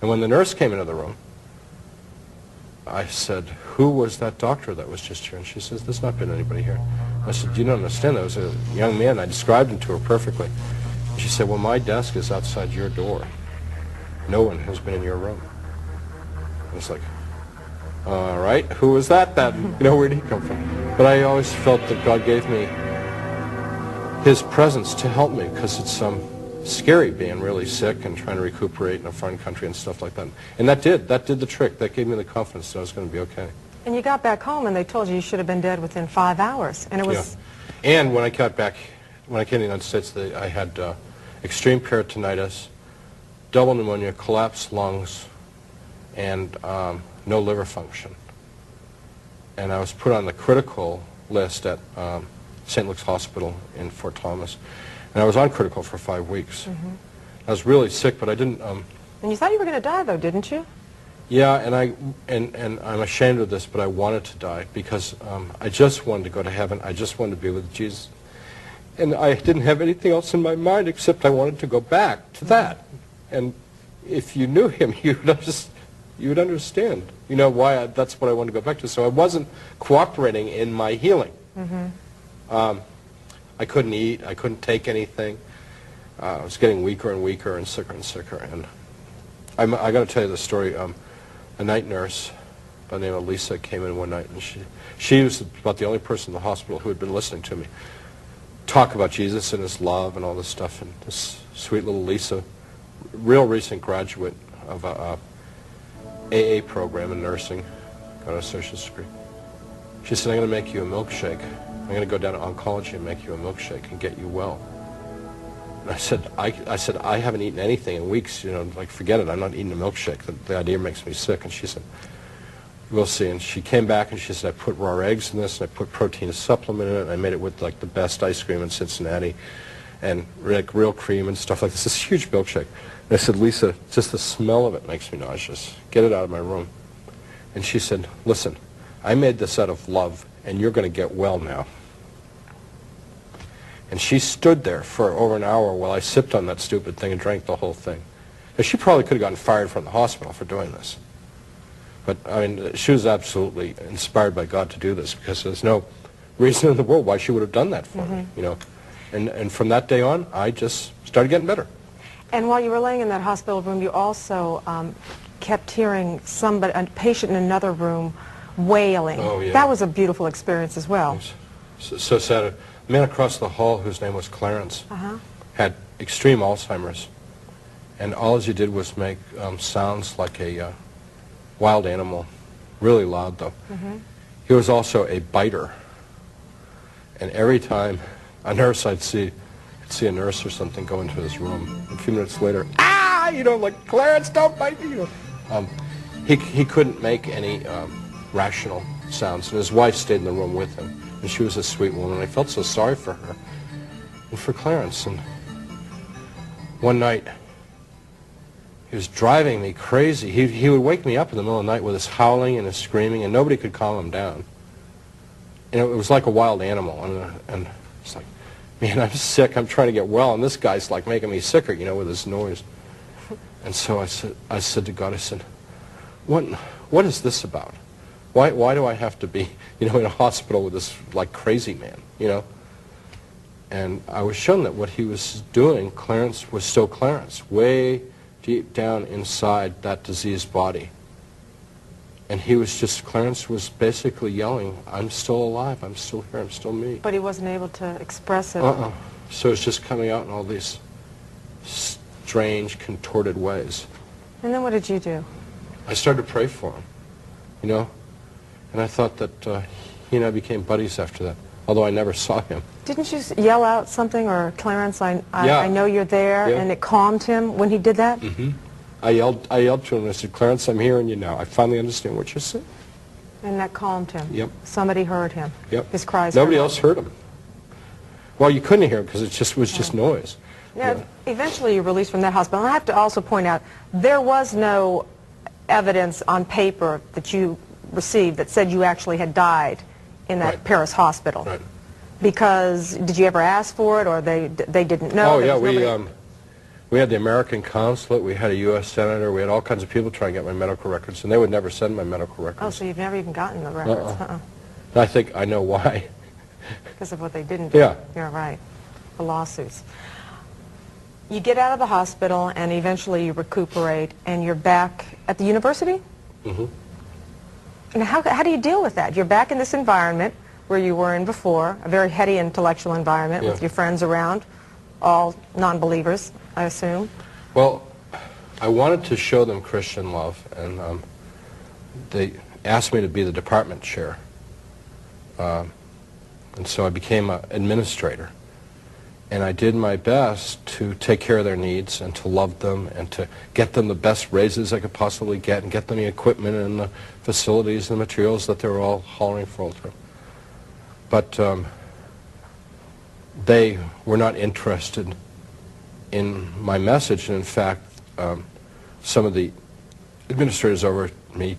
And when the nurse came into the room, I said, who was that doctor that was just here? And she says, there's not been anybody here. I said, you don't understand. There was a young man. I described him to her perfectly. And she said, well, my desk is outside your door. No one has been in your room. I was like, all right, who was that then? You know, where did he come from? But I always felt that God gave me his presence to help me, because it's scary being really sick and trying to recuperate in a foreign country and stuff like that. And that did the trick. That gave me the confidence that I was going to be okay. And you got back home and they told you should have been dead within 5 hours. And it was... Yeah. And when I got back, when I came to the United States, I had extreme peritonitis, double pneumonia, collapsed lungs, and no liver function. And I was put on the critical list at St. Luke's Hospital in Fort Thomas. And I was on critical for 5 weeks. Mm-hmm. I was really sick, but I didn't... And you thought you were going to die, though, didn't you? Yeah, and I'm ashamed of this, but I wanted to die because I just wanted to go to heaven. I just wanted to be with Jesus. And I didn't have anything else in my mind except I wanted to go back to that. And if you knew him, you would understand, you know, why that's what I wanted to go back to. So I wasn't cooperating in my healing. Mm-hmm. I couldn't eat. I couldn't take anything. I was getting weaker and weaker and sicker and sicker. And I got to tell you the story. A night nurse by the name of Lisa came in one night, and she was about the only person in the hospital who had been listening to me talk about Jesus and his love and all this stuff. And this sweet little Lisa, real recent graduate of a AA program in nursing, got an associate's degree. She said, I'm going to make you a milkshake. I'm going to go down to oncology and make you a milkshake and get you well. And I said, I haven't eaten anything in weeks, you know, like, forget it, I'm not eating a milkshake. The idea makes me sick. And she said, we'll see. And she came back and she said, I put raw eggs in this, and I put protein supplement in it, and I made it with, like, the best ice cream in Cincinnati, and, like, real cream and stuff like this. This huge milkshake. And I said, Lisa, just the smell of it makes me nauseous. Get it out of my room. And she said, listen, I made this out of love, and you're going to get well now. And she stood there for over an hour while I sipped on that stupid thing and drank the whole thing. Now, she probably could have gotten fired from the hospital for doing this. But, I mean, she was absolutely inspired by God to do this, because there's no reason in the world why she would have done that for me, you know. And from that day on, I just started getting better. And while you were laying in that hospital room, you also kept hearing a patient in another room wailing. Oh, yeah. That was a beautiful experience as well. So sad. A man across the hall whose name was Clarence had extreme Alzheimer's, and all he did was make sounds like a wild animal, really loud though. He was also a biter, and every time a nurse I'd see a nurse or something go into his room, a few minutes later, you know, like, Clarence, don't bite me, you know. He couldn't make any rational sounds, and his wife stayed in the room with him. And she was a sweet woman. I felt so sorry for her and for Clarence. And one night, he was driving me crazy. He would wake me up in the middle of the night with his howling and his screaming, and nobody could calm him down. You know, it was like a wild animal. And it's like, man, I'm sick. I'm trying to get well, and this guy's like making me sicker, you know, with his noise. And so I said to God, I said, what is this about? Why do I have to be, you know, in a hospital with this, like, crazy man, you know? And I was shown that what he was doing, Clarence, was still Clarence, way deep down inside that diseased body. And he was just, Clarence was basically yelling, I'm still alive, I'm still here, I'm still me. But he wasn't able to express it. So it's just coming out in all these strange, contorted ways. And then what did you do? I started to pray for him, you know? And I thought that he and I became buddies after that, although I never saw him. Didn't you yell out something, or Clarence, I know you're there, yeah. And it calmed him when he did that? I yelled to him and I said, Clarence, I'm hearing you now. I finally understand what you're saying. And that calmed him? Yep. Somebody heard him? Yep. His cries Nobody else heard him. Well, you couldn't hear him because it was just noise. Now, eventually you were released from that hospital. And I have to also point out, there was no evidence on paper that you received that said you actually had died in that Paris hospital. Because did you ever ask for it, or they didn't know? Oh yeah, We had the American consulate, we had a U.S. senator, we had all kinds of people trying to get my medical records, and they would never send my medical records. Oh, so you've never even gotten the records? And I think I know why. Because of what they didn't do. Yeah. You're right. The lawsuits. You get out of the hospital, and eventually you recuperate, and you're back at the university? Mm-hmm. And how do you deal with that? You're back in this environment where you were in before, a very heady intellectual environment with your friends around, all non-believers, I assume. Well, I wanted to show them Christian love, and they asked me to be the department chair. And so I became an administrator. And I did my best to take care of their needs and to love them and to get them the best raises I could possibly get and get them the equipment and the facilities and the materials that they were all hollering for. But they were not interested in my message, and in fact, some of the administrators over me